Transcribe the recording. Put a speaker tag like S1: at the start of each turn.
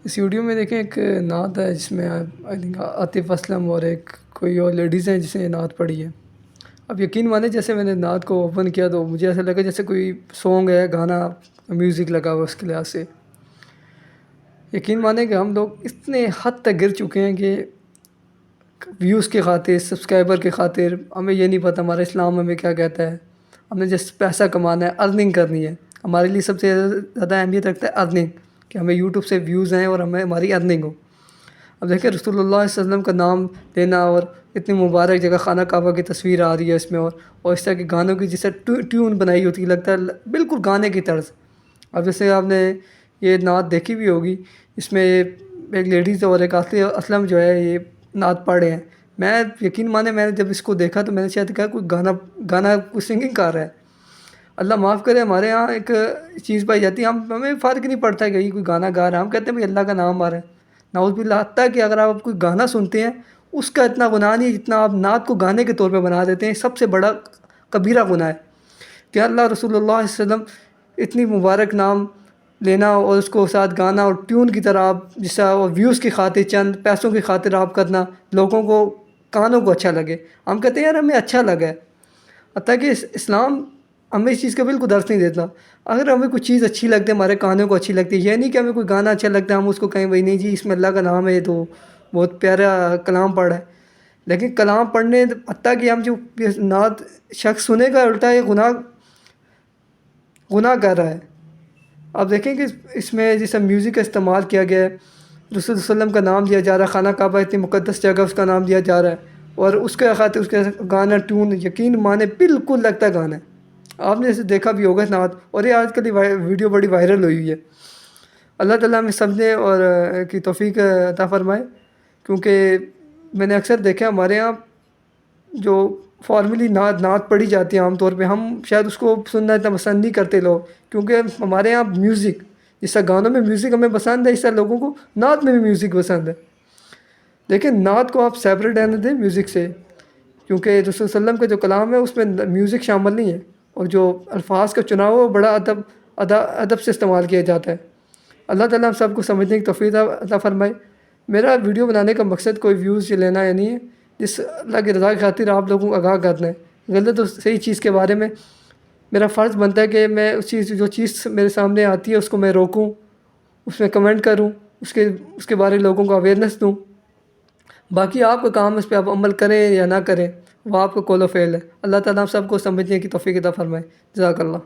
S1: اس video میں دیکھیں ایک نعت ہے جس میں آئی تھنک عاطف اسلم اور ایک کوئی اور لیڈیز ہیں جس نے نعت پڑھی ہے۔ اب یقین مانیں جیسے میں نے نعت کو اوپن کیا تو مجھے ایسا لگا جیسے کوئی سانگ ہے، گانا، میوزک لگا ہوا اس کے لحاظ سے۔ یقین مانیں کہ ہم لوگ اتنے حد تک گر چکے ہیں کہ ویوز کی خاطر، سبسکرائبر کی خاطر ہمیں یہ نہیں پتہ ہمارا اسلام ہمیں کیا کہتا ہے۔ ہم نے جس پیسہ کمانا ہے، ارننگ کرنی ہے، ہمارے لیے سب سے زیادہ اہمیت رکھتا ہے ارننگ، کہ ہمیں یوٹیوب سے ویوز ہیں اور ہماری ارننگ ہو۔ اب دیکھیں رسول اللہ صلی اللہ علیہ وسلم کا نام لینا اور اتنی مبارک جگہ خانہ کعبہ کی تصویر آ رہی ہے اس میں، اور اس طرح کے گانوں کی جسے ٹیون بنائی ہوتی ہے، لگتا ہے بالکل گانے کی طرز۔ اب جیسے آپ نے یہ نعت دیکھی بھی ہوگی، اس میں ایک لیڈیز اور ایک عاطف اسلم جو ہے یہ نعت پڑھ رہے ہیں۔ میں یقین مانے میں نے جب اس کو دیکھا تو میں نے شاید کہا کوئی گانا کوئی سنگنگ کر رہا ہے۔ اللہ معاف کرے، ہمارے یہاں ایک چیز پائی جاتی ہے، ہمیں فرق نہیں پڑتا ہے کہ کوئی گانا گا رہا ہے، ہم کہتے ہیں بھائی اللہ کا نام آ رہا ہے۔ نعوذ باللہ، حتیٰ کہ اگر آپ کوئی گانا سنتے ہیں اس کا اتنا گناہ نہیں جتنا آپ نعت کو گانے کے طور پہ بنا دیتے ہیں، سب سے بڑا کبیرہ گناہ ہے کہ اللہ رسول اللہ علیہ وسلم اتنی مبارک نام لینا اور اس کو ساتھ گانا اور ٹیون کی طرح آپ جیسا ویوز کی خاطر، چند پیسوں کی خاطر آپ کرنا، لوگوں کو کانوں کو اچھا لگے۔ ہم کہتے ہیں یار ہمیں اچھا لگا ہے، حتیٰ کہ اسلام ہمیں اس چیز کا بالکل درس نہیں دیتا۔ اگر ہمیں کوئی چیز اچھی لگتی ہے، ہمارے کانوں کو اچھی لگتی ہے، یہ نہیں کہ ہمیں کوئی گانا اچھا لگتا ہے ہم اس کو کہیں بھائی نہیں جی اس میں اللہ کا نام ہے، یہ تو بہت پیارا کلام پڑھ رہا ہے۔ لیکن کلام پڑھنے، حتیٰ کہ ہم جو نعت شخص سنے گا الٹا یہ گناہ کر رہا ہے۔ اب دیکھیں کہ اس میں جیسا میوزک کا استعمال کیا گیا ہے، رسول اللہ علیہ وسلم کا نام دیا جا رہا ہے، خانہ کعبہ اتنی مقدس جگہ اس کا نام دیا جا رہا ہے، اور اس کے خاطر اس کے گانا ٹیون یقین مانے بالکل لگتا ہے گانا ہے۔ آپ نے اسے دیکھا بھی ہوگا نعت، اور یہ آج کل ویڈیو بڑی وائرل ہوئی ہے۔ اللہ تعالیٰ ہمیں سمجھنے اور کی توفیق عطا فرمائے، کیونکہ میں نے اکثر دیکھا ہمارے یہاں جو فارملی نعت پڑھی جاتی ہے عام طور پہ، ہم شاید اس کو سننا اتنا پسند نہیں کرتے لوگ، کیونکہ ہمارے یہاں میوزک جس طرح گانوں میں میوزک ہمیں پسند ہے، اس طرح لوگوں کو نعت میں بھی میوزک پسند ہے۔ لیکن نعت کو آپ سیپریٹ رہنے دیں میوزک سے، کیونکہ رسول صلی اللہ علیہ وسلم کا جو کلام ہے اس میں میوزک شامل نہیں ہے، اور جو الفاظ کا چناؤ ہے وہ بڑا ادب سے استعمال کیا جاتا ہے۔ اللہ تعالیٰ ہم سب کو سمجھنے کی توفیق عطا فرمائے۔ میرا ویڈیو بنانے کا مقصد کوئی ویوز لینا یا نہیں ہے، جس اللہ کی رضا کی خاطر آپ لوگوں کو آگاہ کرنا ہے۔ غلط اور صحیح چیز کے بارے میں میرا فرض بنتا ہے کہ میں جو چیز میرے سامنے آتی ہے اس کو میں روکوں، اس میں کمنٹ کروں، اس کے بارے لوگوں کو اویئرنیس دوں۔ باقی آپ کا کام اس پہ آپ عمل کریں یا نہ کریں وہ آپ کا قول و فعل ہے۔ اللہ تعالیٰ ہم سب کو سمجھنے کی توفیق عطا فرمائے۔ جزاک اللہ۔